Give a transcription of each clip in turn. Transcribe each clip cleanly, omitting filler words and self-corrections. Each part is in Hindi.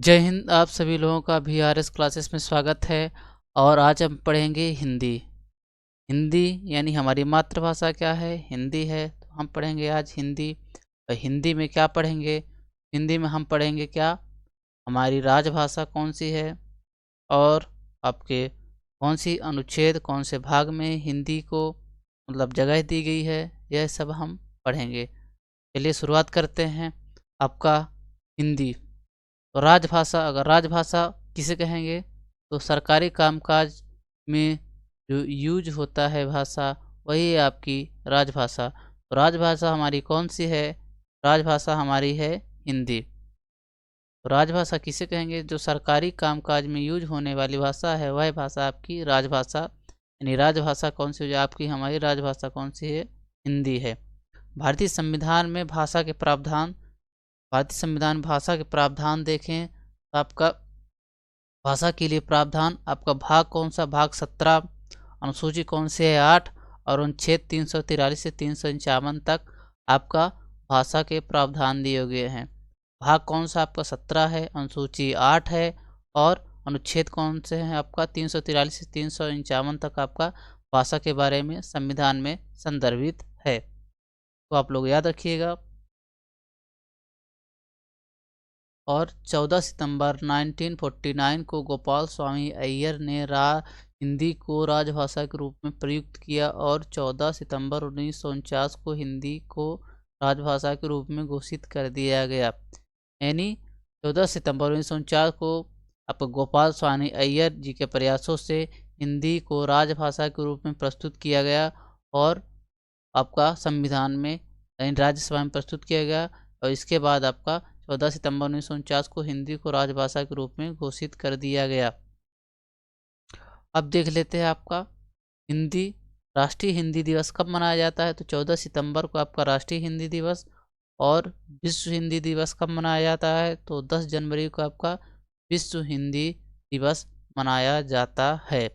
जय हिंद। आप सभी लोगों का VRS क्लासेस में स्वागत है। और आज हम पढ़ेंगे हिंदी। हिंदी यानी हमारी मातृभाषा क्या है, हिंदी है। तो हम पढ़ेंगे आज हिंदी। और हिंदी में क्या पढ़ेंगे? हिंदी में हम पढ़ेंगे क्या, हमारी राजभाषा कौन सी है, और आपके कौन सी अनुच्छेद, कौन से भाग में हिंदी को मतलब जगह दी गई है, यह सब हम पढ़ेंगे। चलिए शुरुआत करते हैं। आपका हिंदी तो राजभाषा, अगर राजभाषा किसे कहेंगे तो सरकारी कामकाज में जो यूज होता है भाषा, वही है आपकी राजभाषा। तो राजभाषा हमारी कौन सी है? राजभाषा हमारी है हिंदी। तो राजभाषा किसे कहेंगे? जो सरकारी कामकाज में यूज होने वाली भाषा है, वह भाषा आपकी राजभाषा। यानी राजभाषा कौन सी हो जाए आपकी? हमारी राजभाषा कौन सी है? हिंदी है। भारतीय संविधान में भाषा के प्रावधान, भारतीय संविधान भाषा के प्रावधान देखें तो आपका भाषा के लिए प्रावधान, आपका भाग कौन सा? भाग 17। अनुसूची कौन से है? 8। और अनुच्छेद 343 से 351 तक आपका भाषा के प्रावधान दिए गए हैं। भाग कौन सा आपका? 17 है, अनुसूची 8 है, और अनुच्छेद कौन से हैं आपका? 343 से 351 तक आपका भाषा के बारे में संविधान में संदर्भित है। तो आप लोग याद रखिएगा। और 14 सितंबर 1949 को गोपाल स्वामी अय्यर ने हिंदी को राजभाषा के रूप में प्रयुक्त किया, और 14 सितंबर 1949 को हिंदी को राजभाषा के रूप में घोषित कर दिया गया। यानी 14 सितंबर 1949 को आपको गोपाल स्वामी अय्यर जी के प्रयासों से हिंदी को राजभाषा के रूप में प्रस्तुत किया गया, और आपका संविधान में राज्यसभा में प्रस्तुत किया गया। और इसके बाद आपका 14 सितंबर 1949 को हिंदी को राजभाषा के रूप में घोषित कर दिया गया। अब देख लेते हैं आपका हिंदी, राष्ट्रीय हिंदी दिवस कब मनाया जाता है? तो 14 सितंबर को आपका राष्ट्रीय हिंदी दिवस। और विश्व हिंदी दिवस कब मनाया जाता है? तो 10 जनवरी को आपका विश्व हिंदी दिवस मनाया जाता है।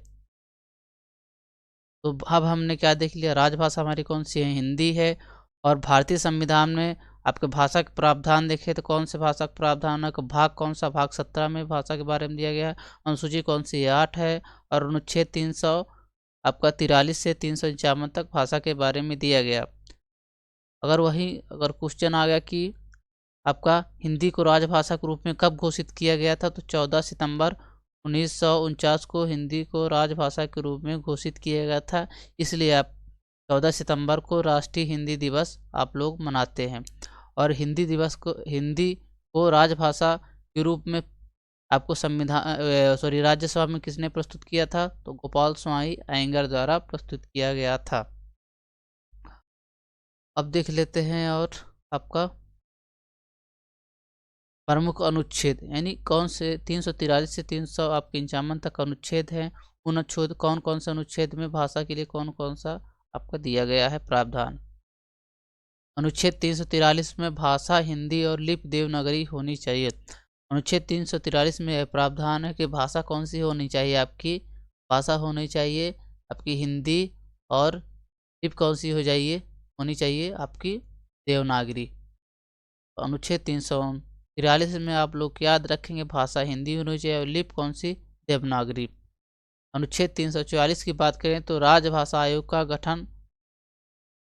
तो अब हमने क्या देख लिया? राजभाषा हमारी कौन सी है? हिंदी है। और भारतीय संविधान में आपके भाषा के प्रावधान देखे तो कौन से भाषा का प्रावधान है? भाग कौन सा? भाग 17 में भाषा के बारे में दिया गया है। अनुसूची कौन सी है? 8 है। और अनुच्छेद 300 आपका 43 से 351 तक भाषा के बारे में दिया गया। अगर क्वेश्चन आ गया कि आपका हिंदी को राजभाषा के रूप में कब घोषित किया गया था, तो 14 सितंबर 1949 को हिंदी को राजभाषा के रूप में घोषित किया गया था। इसलिए आप 14 सितंबर को राष्ट्रीय हिंदी दिवस आप लोग मनाते हैं। और हिंदी को राजभाषा के रूप में आपको राज्यसभा में किसने प्रस्तुत किया था? तो गोपाल स्वामी अयंगर द्वारा प्रस्तुत किया गया था। अब देख लेते हैं और आपका प्रमुख अनुच्छेद, यानी कौन से 343 से 351 तक अनुच्छेद हैं। उन अनुच्छेद कौन कौन से अनुच्छेद में भाषा के लिए कौन कौन सा आपका दिया गया है प्रावधान? अनुच्छेद 343 में भाषा हिंदी और लिपि देवनागरी होनी चाहिए। अनुच्छेद 343 में यह प्रावधान है कि भाषा कौन सी होनी चाहिए? आपकी भाषा होनी चाहिए आपकी हिंदी, और लिपि कौन सी होनी चाहिए आपकी देवनागरी। अनुच्छेद 343 में आप लोग याद रखेंगे भाषा हिंदी होनी चाहिए और लिपि कौन सी? देवनागरी। अनुच्छेद 344 की बात करें तो राजभाषा आयोग का गठन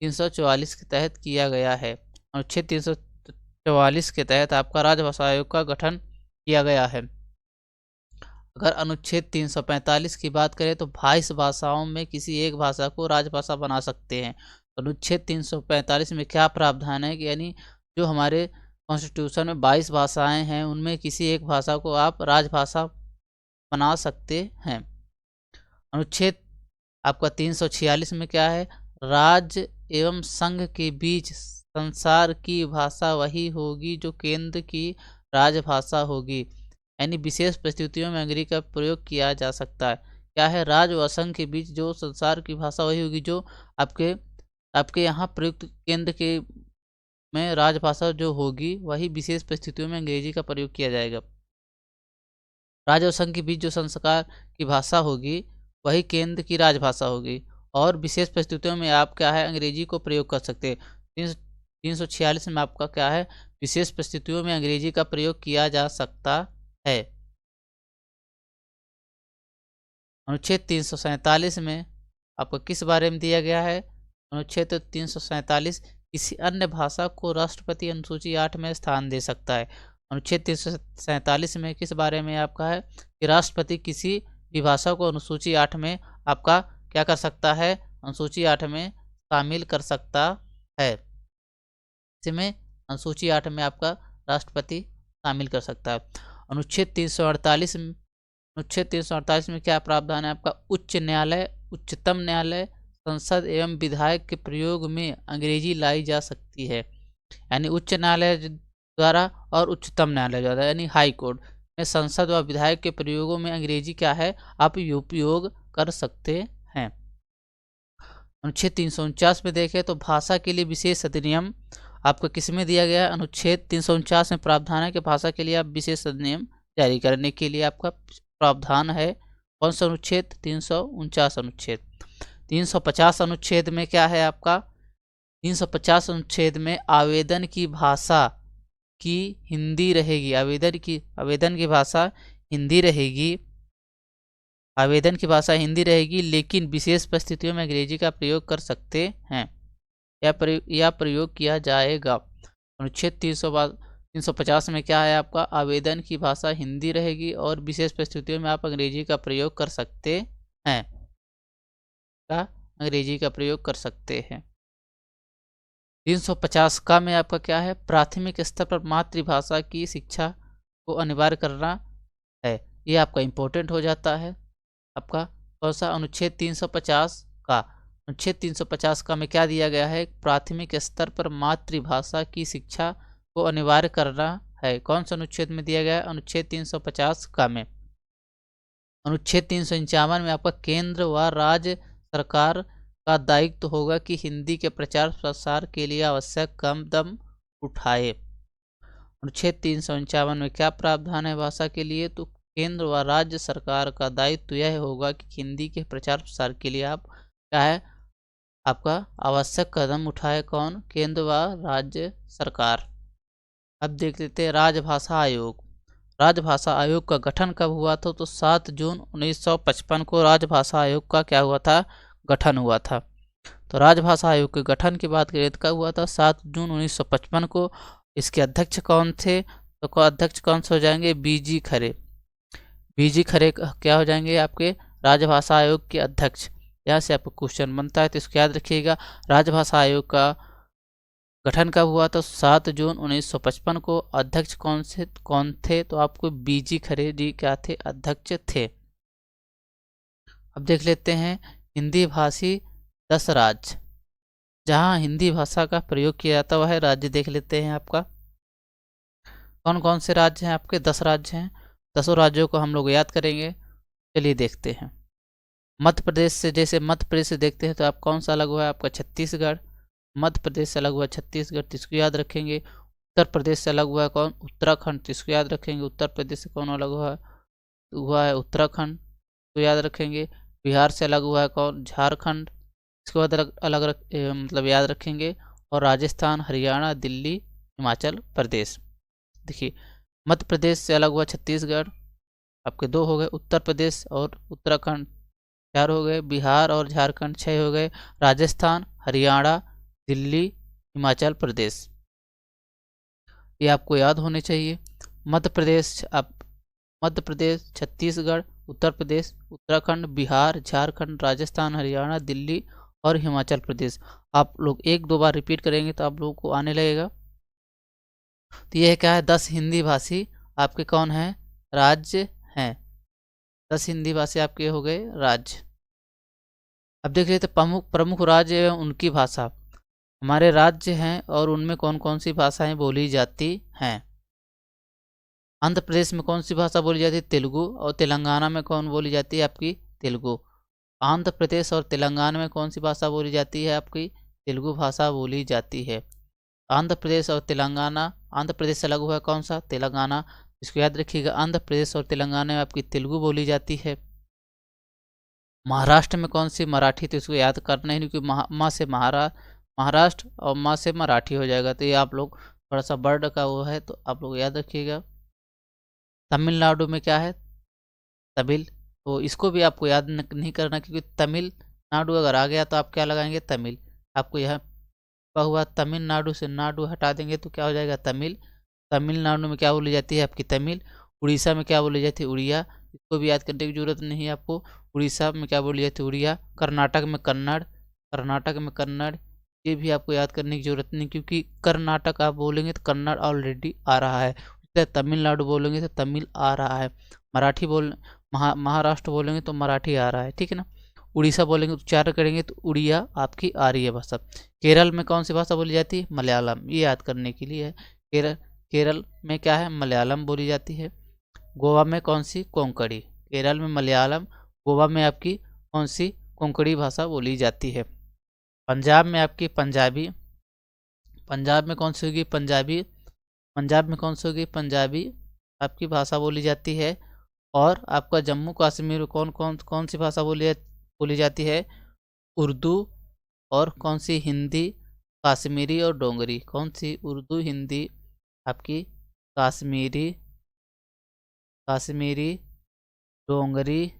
344 के तहत किया गया है। अनुच्छेद 344 के तहत आपका राजभाषा आयोग का गठन किया गया है। अगर अनुच्छेद 345 की बात करें तो 22 भाषाओं में किसी एक भाषा को राजभाषा बना सकते हैं। अनुच्छेद 345 में क्या प्रावधान है कि यानी जो हमारे कॉन्स्टिट्यूशन में 22 भाषाएं हैं, उनमें किसी एक भाषा को आप राजभाषा बना सकते हैं। अनुच्छेद आपका 346 में क्या है? राज्य एवं संघ के बीच संसार की भाषा वही होगी जो केंद्र की राजभाषा होगी। यानी विशेष परिस्थितियों में अंग्रेजी का प्रयोग किया जा सकता है। क्या है? राज्य व संघ के बीच जो संसार की भाषा वही होगी जो आपके आपके यहाँ प्रयुक्त केंद्र के में राजभाषा जो होगी, वही विशेष परिस्थितियों में अंग्रेजी का प्रयोग किया जाएगा। राज्य और संघ के बीच जो संस्कार की भाषा होगी, वही केंद्र की राजभाषा होगी। और विशेष परिस्थितियों में आप क्या है? अंग्रेजी को प्रयोग कर सकते हैं। 346 में आपका क्या है? विशेष परिस्थितियों में अंग्रेजी का प्रयोग किया जा सकता है। अनुच्छेद 347 में आपको किस बारे में दिया गया है? अनुच्छेद 347 किसी अन्य भाषा को राष्ट्रपति अनुसूची 8 में स्थान दे सकता है। अनुच्छेद 347 में किस बारे में आपका है कि राष्ट्रपति किसी भी भाषा को अनुसूची 8 में आपका क्या कर सकता है? अनुसूची 8 में शामिल कर सकता है। इसमें अनुसूची 8 में आपका राष्ट्रपति शामिल कर सकता है। अनुच्छेद 348 में क्या प्रावधान है आपका? उच्च न्यायालय, उच्चतम न्यायालय, संसद एवं विधायक के प्रयोग में अंग्रेजी लाई जा सकती है। यानी उच्च न्यायालय द्वारा और उच्चतम न्यायालय द्वारा, यानी हाई कोर्ट में संसद व विधायक के प्रयोगों में अंग्रेजी क्या है, आप उपयोग कर सकते हैं। अनुच्छेद 349 में देखें तो भाषा के लिए विशेष अधिनियम आपको किसमें दिया गया है? अनुच्छेद 349 में प्रावधान है कि भाषा के लिए आप विशेष अधिनियम जारी करने के लिए आपका प्रावधान है। कौन सा अनुच्छेद? 349 अनुच्छेद। 350 अनुच्छेद में क्या है आपका? 350 अनुच्छेद में आवेदन की भाषा की हिंदी रहेगी। आवेदन की भाषा हिंदी रहेगी। आवेदन की भाषा हिंदी रहेगी, लेकिन विशेष परिस्थितियों में अंग्रेजी का प्रयोग कर सकते हैं या प्रयोग किया जाएगा। अनुच्छेद 350 में क्या है आपका? आवेदन की भाषा हिंदी रहेगी और विशेष परिस्थितियों में आप अंग्रेजी का प्रयोग कर सकते हैं। अंग्रेजी का प्रयोग कर सकते हैं। 350 का में आपका क्या है? प्राथमिक स्तर पर मातृभाषा की शिक्षा को अनिवार्य करना है। ये आपका इम्पोर्टेंट हो जाता है। आपका कौन सा? अनुच्छेद 350 का। अनुच्छेद 350 का में क्या दिया गया है? प्राथमिक स्तर पर मातृभाषा की शिक्षा को अनिवार्य करना है। कौन सा अनुच्छेद में दिया गया है? अनुच्छेद 350 का में। अनुच्छेद 351 में आपका केंद्र व राज्य सरकार का दायित्व होगा कि हिंदी के प्रचार प्रसार के लिए आवश्यक कदम उठाए। अनुच्छेद 351 में क्या प्रावधान है भाषा के लिए? तो केंद्र व राज्य सरकार का दायित्व यह होगा कि हिंदी के प्रचार प्रसार के लिए आप क्या है आपका आवश्यक कदम उठाए। कौन? केंद्र व राज्य सरकार। अब देख लेते हैं राजभाषा आयोग। राजभाषा आयोग का गठन कब हुआ था? तो 7 जून 1955 को राजभाषा आयोग का क्या हुआ था? गठन हुआ था। तो राजभाषा आयोग के गठन की बात करें तो कब हुआ था? 7 जून 1955 को। इसके अध्यक्ष कौन थे? तो अध्यक्ष कौन से हो जाएंगे? बीजी खरे। बीजी खरे क्या हो जाएंगे आपके राजभाषा आयोग के अध्यक्ष। यहाँ से आपको क्वेश्चन बनता है तो इसको याद रखिएगा। राजभाषा आयोग का गठन कब हुआ? तो 7 जून 1955 को। अध्यक्ष कौन थे? तो आपको बीजी खरे जी क्या थे? अध्यक्ष थे। अब देख लेते हैं हिंदी भाषी 10 राज्य जहाँ हिंदी भाषा का प्रयोग किया जाता वह राज्य देख लेते हैं। आपका कौन कौन से राज्य हैं? आपके 10 राज्य हैं। 10 राज्यों को हम लोग याद करेंगे। चलिए देखते हैं। मध्य प्रदेश से, जैसे मध्य प्रदेश से देखते हैं तो आप कौन सा अलग हुआ है? आपका छत्तीसगढ़। मध्य प्रदेश से अलग हुआ छत्तीसगढ़, तो इसको याद रखेंगे। उत्तर प्रदेश से अलग हुआ है कौन? उत्तराखंड, तो इसको याद रखेंगे। उत्तर प्रदेश से कौन अलग हुआ है उत्तराखंड, तो याद रखेंगे। बिहार से अलग हुआ है कौन? झारखंड, इसको मतलब याद रखेंगे। और राजस्थान, हरियाणा, दिल्ली, हिमाचल प्रदेश। देखिए मध्य प्रदेश से अलग हुआ छत्तीसगढ़, आपके 2 हो गए। उत्तर प्रदेश और उत्तराखंड 4 हो गए। बिहार और झारखंड 6 हो गए। राजस्थान, हरियाणा, दिल्ली, हिमाचल प्रदेश, ये आपको याद होने चाहिए। मध्य प्रदेश, छत्तीसगढ़, उत्तर प्रदेश, उत्तराखंड, बिहार, झारखंड, राजस्थान, हरियाणा, दिल्ली और हिमाचल प्रदेश। आप लोग 1-2 बार रिपीट करेंगे तो आप लोगों को आने लगेगा। तो यह क्या है? 10 हिंदी भाषी आपके कौन हैं? राज्य हैं। 10 हिंदी भाषी आपके हो गए राज्य। अब देख लेते प्रमुख राज्य एवं उनकी भाषा। हमारे राज्य हैं और उनमें कौन कौन सी भाषाएं बोली जाती हैं। आंध्र प्रदेश में कौन सी भाषा बोली जाती है? तेलुगु। और तेलंगाना में कौन बोली जाती है? आपकी तेलुगु। आंध्र प्रदेश और तेलंगाना में कौन सी भाषा बोली जाती है? आपकी तेलुगु भाषा बोली जाती है। आंध्र प्रदेश और तेलंगाना, आंध्र प्रदेश से अलग हुआ है कौन सा? तेलंगाना, इसको याद रखिएगा। आंध्र प्रदेश और तेलंगाना में आपकी तेलुगु बोली जाती है। महाराष्ट्र में कौन सी? मराठी, तो इसको याद करना ही नहीं क्योंकि माँ से महाराष्ट्र और माँ से मराठी हो जाएगा। तो ये आप लोग थोड़ा सा वर्ड का वो है तो आप लोग याद रखिएगा। तमिलनाडु में क्या है, तमिल। तो इसको भी आपको याद नहीं करना, क्योंकि तमिलनाडु अगर आ गया तो आप क्या लगाएंगे, तमिल। आपको यहाँ पर हुआ तमिलनाडु से नाडु हटा देंगे तो क्या हो जाएगा, तमिल। तमिलनाडु में क्या बोली जाती है आपकी, तमिल। उड़ीसा में क्या बोली जाती है, उड़िया। इसको भी याद करने की जरूरत नहीं है आपको। उड़ीसा में क्या बोली जाती है, उड़िया। कर्नाटक में कन्नड़, कर्नाटक में कन्नड़। ये भी आपको याद करने की जरूरत नहीं, क्योंकि कर्नाटक आप बोलेंगे तो कन्नड़ ऑलरेडी आ रहा है। तमिलनाडु बोलेंगे तो तमिल आ रहा है। मराठी महाराष्ट्र बोलेंगे तो मराठी आ रहा है, ठीक है ना। उड़ीसा बोलेंगे, उच्चारण करेंगे तो उड़िया आपकी आ रही है भाषा। केरल में कौन सी भाषा बोली जाती है, मलयालम। ये याद करने के लिए है। केरल में क्या है, मलयालम बोली जाती है। गोवा में कौन सी, कोंकणी। केरल में मलयालम, गोवा में आपकी कौन सी, कोंकणी भाषा बोली जाती है। पंजाब में आपकी पंजाबी। पंजाब में कौन सी होगी, पंजाबी। पंजाब में कौन सी होगी, पंजाबी आपकी भाषा बोली जाती है। और आपका जम्मू कश्मीर में कौन सी भाषा बोली जाती है, उर्दू। और कौन सी, हिंदी, कश्मीरी और डोगरी। कौन सी, उर्दू, हिंदी आपकी, कश्मीरी, डोगरी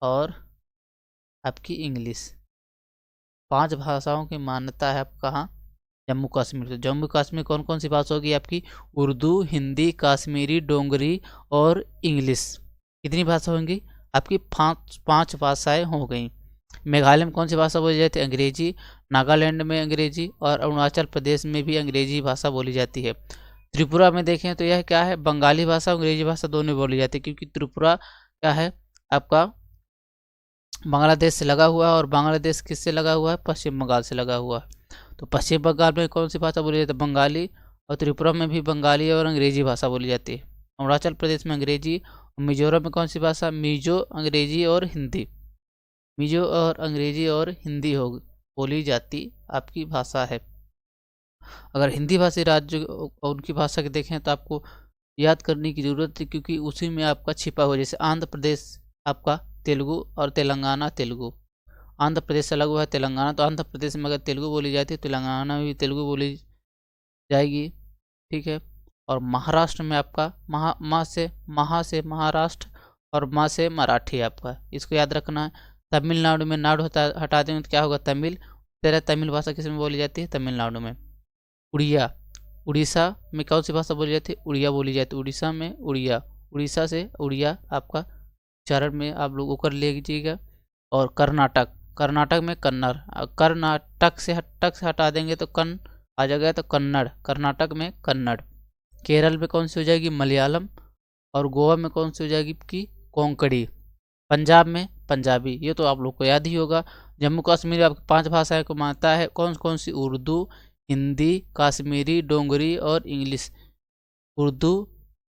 और आपकी इंग्लिश। 5 भाषाओं की मान्यता है आप कहाँ, जम्मू कश्मीर। तो जम्मू कश्मीर कौन कौन सी भाषा होगी आपकी, उर्दू, हिंदी, कश्मीरी, डोगरी और इंग्लिश। कितनी भाषा होंगी आपकी, 5 भाषाएं हो गई। मेघालय में कौन सी भाषा बोली जाती है, अंग्रेजी। नागालैंड में अंग्रेजी और अरुणाचल प्रदेश में भी अंग्रेजी भाषा बोली जाती है। त्रिपुरा में देखें तो यह क्या है, बंगाली भाषा, अंग्रेजी भाषा दोनों बोली जाती है, क्योंकि त्रिपुरा क्या है आपका, बांग्लादेश से लगा हुआ है। और बांग्लादेश किससे लगा हुआ है, पश्चिम बंगाल से लगा हुआ है। तो पश्चिम बंगाल में कौन सी भाषा बोली जाती है, बंगाली। और त्रिपुरा में भी बंगाली और अंग्रेजी भाषा बोली जाती है। अरुणाचल प्रदेश में अंग्रेजी। मिजोरम में कौन सी भाषा, मिजो, अंग्रेजी और हिंदी। मिजो और अंग्रेजी और हिंदी हो बोली जाती आपकी भाषा है। अगर हिंदी भाषी राज्य उनकी भाषा के देखें तो आपको याद करने की ज़रूरत है, क्योंकि उसी में आपका छिपा हुआ, जैसे आंध्र प्रदेश आपका तेलुगु और तेलंगाना तेलुगु। आंध्र प्रदेश से अलग हुआ है तेलंगाना, तो आंध्र प्रदेश में अगर तेलुगु बोली जाती है तो तेलंगाना में भी तेलुगु बोली जाएगी, ठीक है। और महाराष्ट्र में आपका महा से महाराष्ट्र और मा से मराठी आपका, इसको याद रखना है। तमिलनाडु में नाडु हटा देंगे तो क्या होगा, तमिल। तेरह तमिल भाषा किस में बोली जाती है, तमिलनाडु में। उड़िया, उड़ीसा में कौन सी भाषा बोली जाती है, उड़िया बोली जाती है। उड़ीसा में उड़िया, उड़ीसा से उड़िया आपका उच्चारण में आप लोग कर लीजिएगा। और कर्नाटक, कर्नाटक में कन्नड़। कर्नाटक से हटा देंगे तो कन आ जाएगा, तो कन्नड़, कर्नाटक में कन्नड़। केरल में कौन सी हो जाएगी, मलयालम। और गोवा में कौन सी हो जाएगी आपकी, कोंकणी। पंजाब में पंजाबी, ये तो आप लोग को याद ही होगा। जम्मू कश्मीर में आपकी 5 भाषाएं को मानता है, कौन कौन सी, उर्दू, हिंदी, कश्मीरी, डोगरी और इंग्लिश। उर्दू,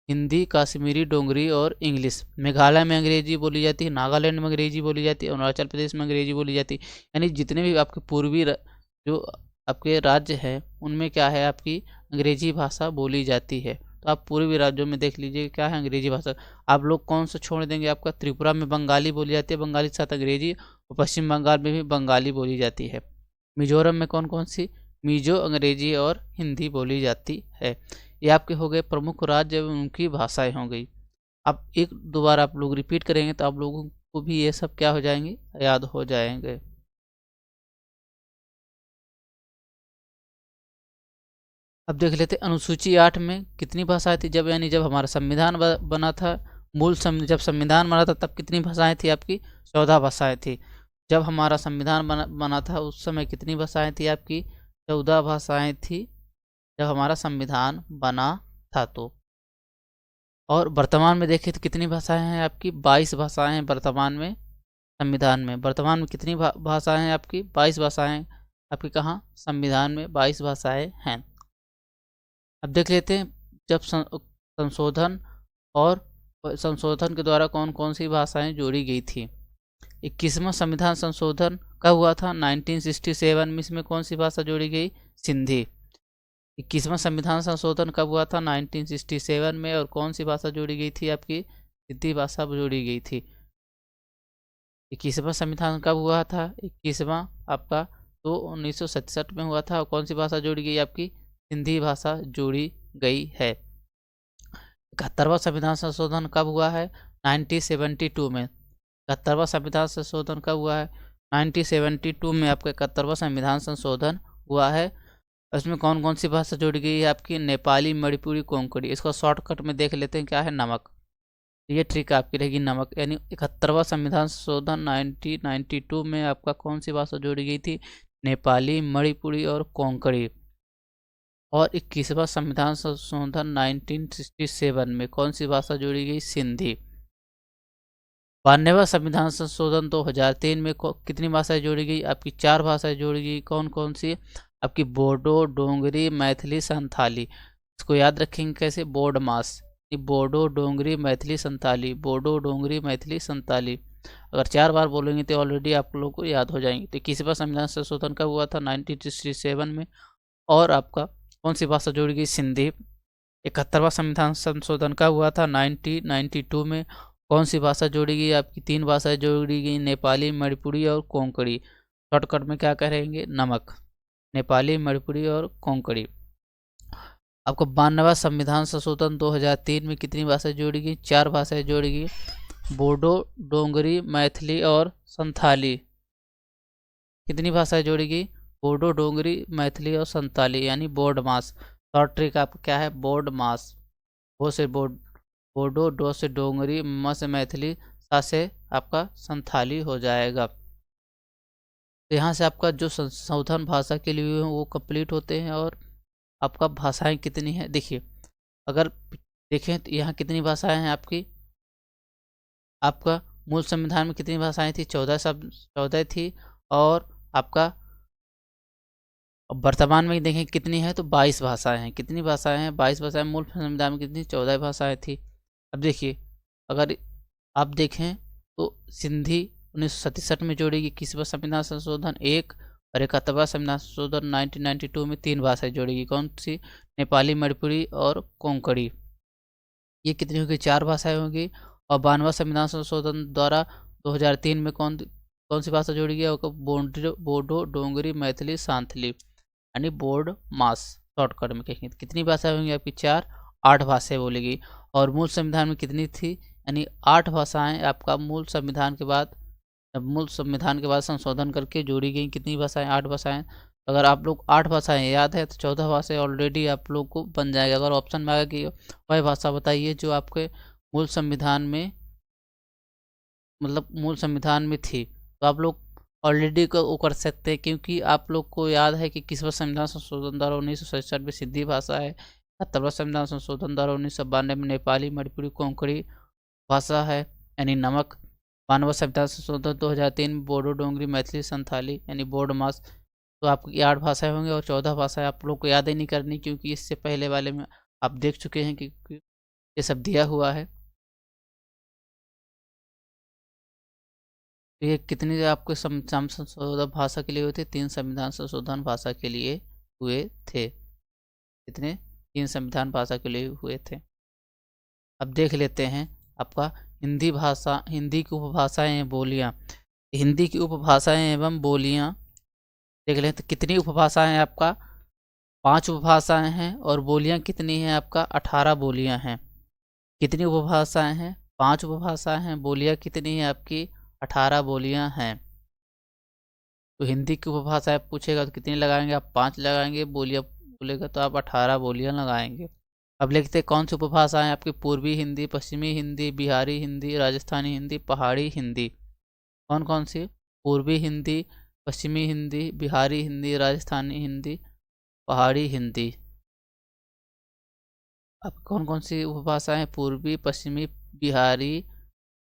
हिंदी, कश्मीरी, डोगरी और इंग्लिश। मेघालय में अंग्रेजी बोली जाती है, नागालैंड में अंग्रेजी बोली जाती है, अरुणाचल प्रदेश में अंग्रेजी बोली जाती है। यानी जितने भी आपके पूर्वी जो आपके राज्य हैं उनमें क्या है, आपकी अंग्रेजी भाषा बोली जाती है। तो आप पूर्वी राज्यों में देख लीजिए क्या है, अंग्रेजी भाषा। आप लोग कौन सा छोड़ देंगे, आपका त्रिपुरा में बंगाली बोली जाती है, बंगाली के साथ अंग्रेजी। और पश्चिम बंगाल में भी बंगाली बोली जाती है। मिजोरम में कौन कौन सी, मिजो, अंग्रेजी और हिंदी बोली जाती है। ये आपके हो गए प्रमुख राज्य एवं उनकी भाषाएं हो गई। अब एक दो बार आप लोग रिपीट करेंगे तो आप लोगों को भी ये सब क्या हो जाएंगे, याद हो जाएंगे। अब देख लेते अनुसूची 8 में कितनी भाषाएं थी, जब यानी जब हमारा संविधान बना था, जब संविधान बना था तब कितनी भाषाएं थी आपकी, 14 भाषाएं थी। जब हमारा संविधान बना था उस समय कितनी भाषाएं थी आपकी, 14 भाषाएं थी जब हमारा संविधान बना था। तो और वर्तमान में देखें तो कितनी भाषाएं हैं आपकी, 22 भाषाएं हैं वर्तमान में। संविधान में वर्तमान में कितनी भाषाएं हैं आपकी, 22 भाषाएं आपकी, कहाँ, संविधान में 22 भाषाएं हैं। अब देख लेते हैं जब संशोधन और संशोधन के द्वारा कौन कौन सी भाषाएं जोड़ी गई थी। 21वां संविधान संशोधन कब हुआ था, 1967 में। इसमें कौन सी भाषा जोड़ी गई, सिंधी। 21वां संविधान संशोधन कब हुआ था, 1967 में। और कौन सी भाषा जोड़ी गई थी आपकी, सिंधी भाषा जोड़ी गई थी। 21वां संविधान कब हुआ था, 21वां आपका तो 1967 में हुआ था। और कौन सी भाषा जोड़ी गई आपकी, सिंधी भाषा जोड़ी गई है। 71वां संविधान संशोधन कब हुआ है? 1972 में। 71वां संविधान संशोधन कब हुआ है? 1972 में आपका 71वां संविधान संशोधन हुआ है। इसमें कौन कौन सी भाषा जोड़ी गई है? आपकी नेपाली, मणिपुरी, कोंकणी। इसको शॉर्टकट में देख लेते हैं, क्या है? नमक। ये ट्रिक आपकी रहेगी, नमक। यानी 71वां संविधान संशोधन 1992 में आपका कौन सी भाषा जोड़ी गई थी? नेपाली, मणिपुरी और कोंकणी। और 21वां संविधान संशोधन 1967 में कौन सी भाषा जोड़ी गई? सिंधी। 92वां संविधान संशोधन 2003 में कितनी भाषाएं जोड़ी गई? आपकी 4 भाषाएं जोड़ी गई। कौन कौन सी? आपकी बोडो, डोंगरी, मैथिली, संथाली। इसको याद रखेंगे कैसे? बोर्ड मास। बोडो, डोंगरी, मैथिली, संथाली। बोडो, डोंगरी, मैथिली, संथाली। अगर 4 बार बोलेंगे तो ऑलरेडी आप लोगों को याद हो जाएंगे। तो 21वां संविधान संशोधन कब हुआ था? 1967 में। और आपका कौन सी भाषा जोड़ी गई? सिंधी। 71वां संविधान संशोधन कब हुआ था? 1992 में। कौन सी भाषा जोड़ी गई? आपकी 3 भाषाएं जोड़ी गई, नेपाली, मणिपुरी और कोंकणी। शॉर्टकट में क्या करेंगे? नमक। नेपाली, मणिपुरी और कोंकणी। आपको 92वां संविधान संशोधन 2003 में कितनी भाषाएं जोड़ी गई? 4 भाषाएं जोड़ी गई, बोडो, डोंगरी, मैथिली और संथाली। कितनी भाषाएं जोड़ी गई? बोडो, डोंगरी, मैथिली और संथाली, यानी बोर्ड मास। शॉर्ट ट्रिक आपका क्या है? बोर्ड मास। बो से बोडो, डो से डोंगरी, म से मैथिली, सा से आपका संथाली हो जाएगा। तो यहाँ से आपका जो संशोधन भाषा के लिए वो कंप्लीट होते हैं। और आपका भाषाएं कितनी है देखिए, अगर देखें तो यहाँ कितनी भाषाएं हैं आपकी। आपका मूल संविधान में कितनी भाषाएं थी? 14 थी। और आपका वर्तमान में देखें कितनी है, तो 22 भाषाएं हैं। कितनी भाषाएं हैं? 22 भाषाएं। मूल संविधान में कितनी? 14 भाषाएं थी। अब देखिए, अगर आप देखें तो सिंधी 1967 में जोड़ेगी। 21वां संविधान संशोधन 1 और 71वां संविधान संशोधन 1992 में 3 भाषाएं जोड़ेगी। कौन सी? नेपाली, मणिपुरी और कोंकणी। ये कितनी होगी? 4 भाषाएं होंगी। और 92वां संविधान संशोधन द्वारा 2003 में कौन सी भाषा जोड़ी गई? बोडो, डोंगरी, मैथिली, सांथली, यानी बोर्ड मास। शॉर्टकट में कहेंगे कितनी भाषाएं होंगी आपकी? 4। 8 भाषाएं बोलेगी। और मूल संविधान में कितनी थी? यानी 8 भाषाएं आपका मूल संविधान के बाद संशोधन करके जोड़ी गई। कितनी भाषाएं? 8 भाषाएं। अगर आप लोग 8 भाषाएं याद है तो 14 भाषाएं ऑलरेडी आप लोग को बन जाएगा। अगर ऑप्शन में आएगा कि वह भाषा बताइए जो आपके मूल संविधान में, मतलब मूल संविधान में थी, तो आप लोग ऑलरेडी वो कर सकते हैं। क्योंकि आप लोग को याद है कि 21वां संविधान संशोधन द्वारा 1967 में सिंधी भाषा है। 71वां संविधान संशोधन द्वारा 1992 में नेपाली, मणिपुरी, कोंकणी भाषा है, यानी नमक। 92वां संविधान संशोधन 2003 में बोडो, डोंगरी, मैथिली, संथाली, यानी बोर्ड मास। तो आपकी 8 भाषाएं होंगी। और 14 भाषाएं आप लोग को याद ही नहीं करनी, क्योंकि इससे पहले वाले में आप देख चुके हैं कि ये सब दिया हुआ है। तो ये कितनी आपके संविधान संशोधन भाषा के लिए हुए थे? 3 संविधान संशोधन भाषा के लिए हुए थे। कितने? 3 संविधान भाषा के लिए हुए थे। अब देख लेते हैं आपका हिंदी भाषा, हिंदी की उपभाषाएं एवं बोलियां। हिंदी की उपभाषाएं एवं बोलियां देख लेते हैं कितनी उपभाषाएं हैं आपका? 5 उपभाषाएं हैं। और बोलियां कितनी हैं आपका? 18 बोलियां हैं। कितनी उपभाषाएं हैं? 5 उपभाषाएं हैं। बोलियां कितनी है आपकी? 18 बोलियां हैं। तो हिंदी की उपभाषाएं पूछेगा तो कितनी लगाएंगे आप? 5 लगाएंगे। बोलियां बोलेगा तो आप 18 बोलियां लगाएंगे। अब लिखते हैं कौन सी उपभाषाएं आपकी? पूर्वी हिंदी, पश्चिमी हिंदी, बिहारी हिंदी, राजस्थानी हिंदी, पहाड़ी हिंदी। कौन कौन सी? पूर्वी हिंदी, पश्चिमी हिंदी, बिहारी हिंदी, राजस्थानी हिंदी, पहाड़ी हिंदी। अब कौन कौन सी उपभाषाएं हैं? पूर्वी, पश्चिमी, बिहारी,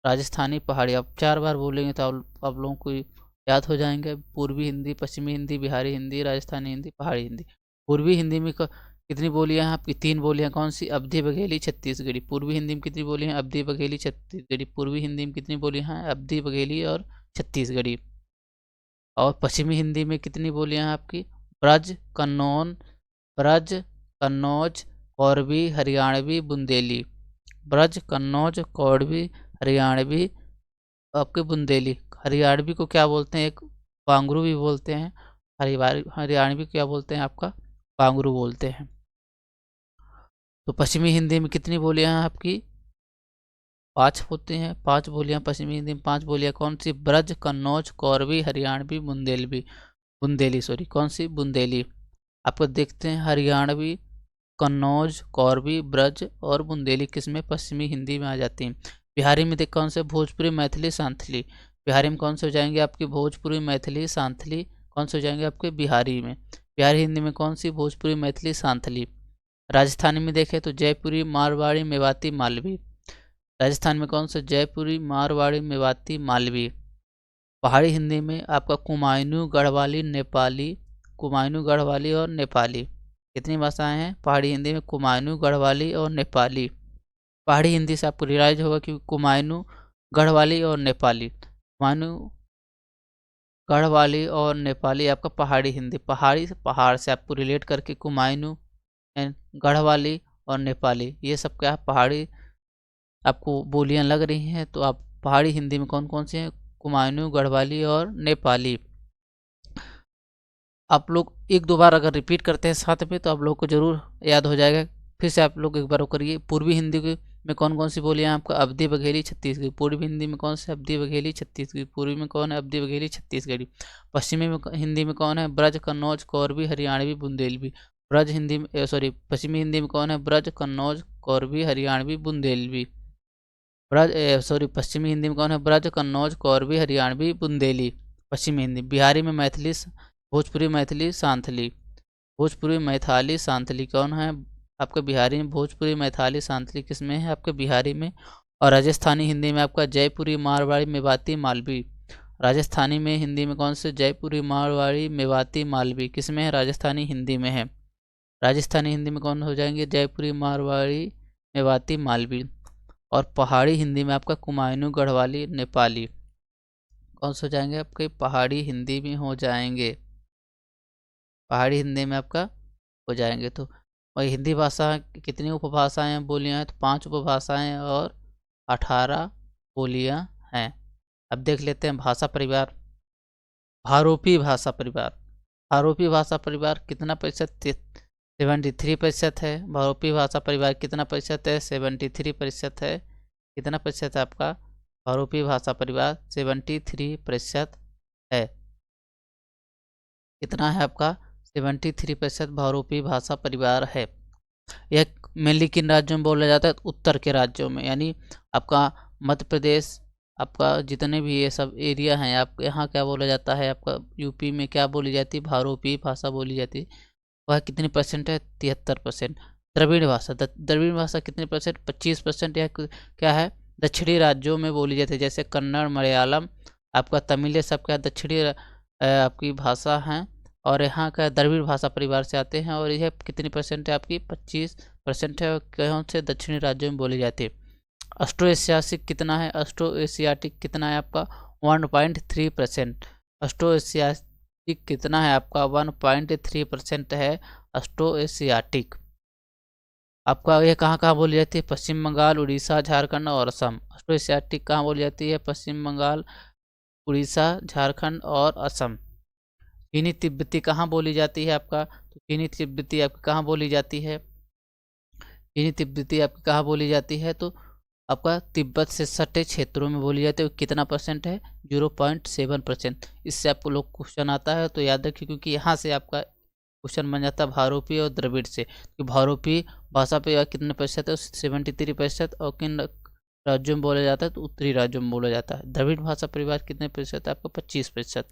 राजस्थानी, पहाड़ी। आप 4 बार बोलेंगे तो आप लोगों को याद हो जाएंगे। पूर्वी हिंदी, पश्चिमी हिंदी, बिहारी हिंदी, राजस्थानी हिंदी, पहाड़ी हिंदी। पूर्वी हिंदी में कितनी बोलियां हैं आपकी? 3 बोलियां। कौन सी? अवधी, बघेली, छत्तीसगढ़ी। पूर्वी हिंदी में कितनी बोलियां हैं? अवधी, बघेली, छत्तीसगढ़ी। पूर्वी हिंदी में कितनी बोलियां हैं? अवधी, बघेली और छत्तीसगढ़ी। और पश्चिमी हिंदी में कितनी बोलियां हैं आपकी? ब्रज, कन्नौज, कौरवी, हरियाणवी, बुंदेली। ब्रज, कन्नौज, कौरवी, हरियाणवी, आपके बुंदेली। हरियाणवी को क्या बोलते हैं? एक पांगरू भी बोलते हैं। हरियाणवी क्या बोलते हैं? आपका पांगरू बोलते हैं। तो पश्चिमी हिंदी में कितनी बोलियां हैं आपकी? 5 होती हैं, 5 बोलियां पश्चिमी हिंदी में। 5 बोलियां कौन सी? ब्रज, कन्नौज, कोरवी, हरियाणवी, बुंदेली सॉरी, कौन सी? बुंदेली। आपको देखते हैं हरियाणवी, कन्नौज, कोरवी, ब्रज और बुंदेली किसमें? पश्चिमी हिंदी में आ जाती हैं। बिहारी में देख कौन से? भोजपुरी, मैथिली, सांथली। बिहारी में कौन से हो जाएंगे आपके? भोजपुरी, मैथिली, सांथली कौन से हो जाएंगे आपके? बिहारी में। बिहारी हिंदी में कौन सी? भोजपुरी, मैथिली, सांथली। राजस्थानी में देखें तो जयपुरी, मारवाड़ी, मेवाती, मालवी। राजस्थान में कौन से? जयपुरी, मारवाड़ी, मेवाती, मालवी। पहाड़ी हिंदी में आपका कुमायूनी, गढ़वाली, नेपाली। कुमायूनी, गढ़वाली और नेपाली। कितनी भाषाएं हैं पहाड़ी हिंदी में? कुमायूनी, गढ़वाली और नेपाली। पहाड़ी हिंदी से आपको रियलाइज होगा कि कुमायूनी, गढ़वाली और नेपाली। कुमायूनी, गढ़वाली और नेपाली आपका पहाड़ी हिंदी। पहाड़ी से, पहाड़ से आपको रिलेट करके कुमायूनी एंड गढ़वाली और नेपाली, ये सब क्या है? पहाड़ी आपको बोलियां लग रही हैं। तो आप पहाड़ी हिंदी में कौन कौन सी हैं? कुमायूनी, गढ़वाली और नेपाली। आप लोग एक दो बार अगर रिपीट करते हैं साथ में तो आप लोग को जरूर याद हो जाएगा। फिर से आप लोग एक बार वो करिए। पूर्वी हिंदी में कौन कौन सी बोलियां आपका? अवधी, बघेली, छत्तीसगढ़ी। पूर्वी हिंदी में कौन से? अवधी, बघेली, छत्तीसगढ़ी। पूर्वी में कौन है? अवधी, बघेली, छत्तीसगढ़ी। पश्चिमी में हिंदी में कौन है? ब्रज, कन्नौज, कोरवी, हरियाणवी, बुंदेलवी। ब्रज हिंदी में सॉरी पश्चिमी हिंदी में कौन है? ब्रज, कन्नौज, कोरवी, हरियाणवी, बुंदेलवी। ब्रज सॉरी पश्चिमी हिंदी में कौन है? ब्रज, कन्नौज, कोरवी, हरियाणवी, बुंदेली। पश्चिमी हिंदी। बिहारी में मैथिली, भोजपुरी, मैथिली, सांथली। भोजपुरी, मैथाली, सांथली कौन है आपका? बिहारी में। भोजपुरी, मैथाली, सांथली किस में है आपके? बिहारी में। और राजस्थानी हिंदी में आपका जयपुरी, मारवाड़ी, मेवाती, मालवी। राजस्थानी में हिंदी में कौन से? जयपुरी, मारवाड़ी, मेवाती, मालवी किस में है? राजस्थानी हिंदी में है। राजस्थानी हिंदी में कौन हो जाएंगे? जयपुरी, मारवाड़ी, मेवाती, मालवी। और पहाड़ी हिंदी में आपका कुमायूनी, गढ़वाली, नेपाली कौन से हो जाएंगे आपके? पहाड़ी हिंदी में हो जाएंगे। पहाड़ी हिंदी में आपका हो जाएंगे। तो वही हिंदी भाषा कितनी उपभाषाएं बोलियां हैं? तो 5 उपभाषाएं और 18 बोलियां हैं। अब देख लेते हैं भाषा परिवार। भारोपी भाषा परिवार। भारोपी भाषा परिवार कितना प्रतिशत? 73% है। भारोपी भाषा परिवार कितना प्रतिशत है? 73% है। कितना प्रतिशत है आपका? भारोपी भाषा परिवार 73% है। कितना है आपका? 73% भारोपी भाषा परिवार है। यह मेनली किन राज्यों में बोला जाता है? उत्तर के राज्यों में, यानी आपका मध्य प्रदेश, आपका जितने भी ये सब एरिया हैं, आप यहाँ क्या बोला जाता है? आपका यूपी में क्या बोली जाती है? भारोपी भाषा बोली जाती है। वह कितनी परसेंट है? 73%। द्रविड़ भाषा, द्रविड़ भाषा कितने परसेंट? 25%। यह क्या है? दक्षिणी राज्यों में बोली जाती है, जैसे कन्नड़, मलयालम, आपका तमिल, ये सब क्या दक्षिणी आपकी भाषा हैं। और यहाँ का द्रविड़ भाषा परिवार से आते हैं। और यह कितनी परसेंट है आपकी? 25% है। और कौन से? दक्षिणी राज्यों में बोली जाती है। अस्ट्रो एशियाटिक कितना है? अस्ट्रो एशियाटिक कितना है आपका? 1.3%। अस्ट्रो एशियाटिक कितना है आपका? 1.3% है अस्ट्रो एशियाटिक। आपका यह कहाँ कहाँ बोली जाती है? पश्चिम बंगाल, उड़ीसा, झारखंड और असम। अस्ट्रो एशियाटिक कहाँ बोली जाती है? पश्चिम बंगाल, उड़ीसा, झारखंड और असम। चीनी तिब्बती कहाँ बोली जाती है आपका? तो चीनी तिब्बती आपकी कहाँ बोली जाती है? चीनी तिब्बती आपकी कहाँ बोली जाती है? तो आपका तिब्बत से सटे क्षेत्रों में बोली जाती है। कितना परसेंट है? 0.7%। इससे आपको लोग क्वेश्चन आता है तो याद रखिए, क्योंकि यहाँ से आपका क्वेश्चन बन जाता है भारोपी और द्रविड़ से। तो भारोपी भाषा पे कितने प्रतिशत है? 73%। और किन राज्यों में बोला जाता है? तो उत्तरी राज्यों में बोला जाता है। द्रविड़ भाषा परिवार कितने प्रतिशत है आपका? 25%।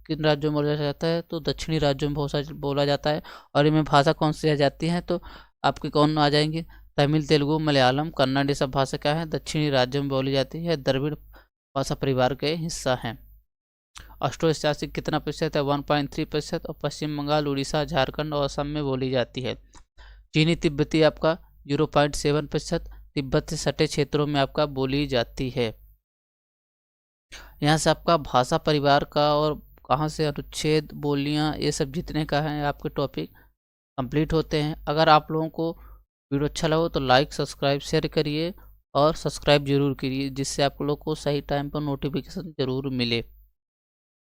किन राज्यों में बोला जाता है? तो दक्षिणी राज्यों में बोला जाता है। और इनमें भाषा कौन सी आ जाती है? तो आपके कौन आ जाएंगे? तमिल, तेलुगु, मलयालम, कन्नड़, ये सब भाषा क्या है? दक्षिणी राज्यों में बोली जाती है, द्रविड़ भाषा परिवार के हिस्सा हैं। अस्ट्रो एशियाटिक कितना प्रतिशत है? 1.3%। और पश्चिम बंगाल, उड़ीसा, झारखंड और असम में बोली जाती है। चीनी तिब्बती आपका 0.7%। तिब्बत से सटे क्षेत्रों में आपका बोली जाती है। यहाँ से आपका भाषा परिवार का और कहाँ से अनुच्छेद, बोलियाँ, ये सब जितने का है आपके टॉपिक कंप्लीट होते हैं। अगर आप लोगों को वीडियो अच्छा लगा तो लाइक, सब्सक्राइब, शेयर करिए और सब्सक्राइब जरूर करिए, जिससे आप लोग को सही टाइम पर नोटिफिकेशन जरूर मिले।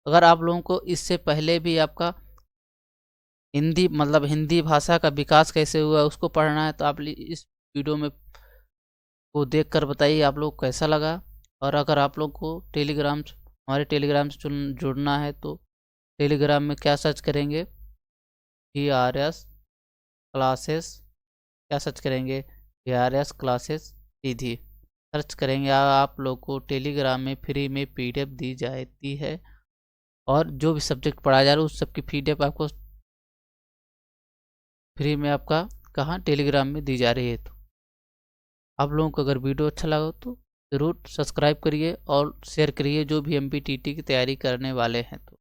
अगर आप लोगों को इससे पहले भी आपका हिंदी मतलब हिंदी भाषा का विकास कैसे हुआ उसको पढ़ना है तो आप इस वीडियो में को देख कर बताइए आप लोग कैसा लगा। और अगर आप लोग को टेलीग्राम हमारे टेलीग्राम से जुड़ना है तो टेलीग्राम में क्या सर्च करेंगे, TRS क्लासेस, क्या सर्च करेंगे, TRS क्लासेस सीधी सर्च करेंगे। आप लोग को टेलीग्राम में फ्री में PDF दी जाती है और जो भी सब्जेक्ट पढ़ाया जा रहा है उस सब की PDF आपको फ्री में आपका कहाँ टेलीग्राम में दी जा रही है। तो आप लोगों को अगर वीडियो अच्छा लगा तो ज़रूर सब्सक्राइब करिए और शेयर करिए जो भी MPTT की तैयारी करने वाले हैं तो।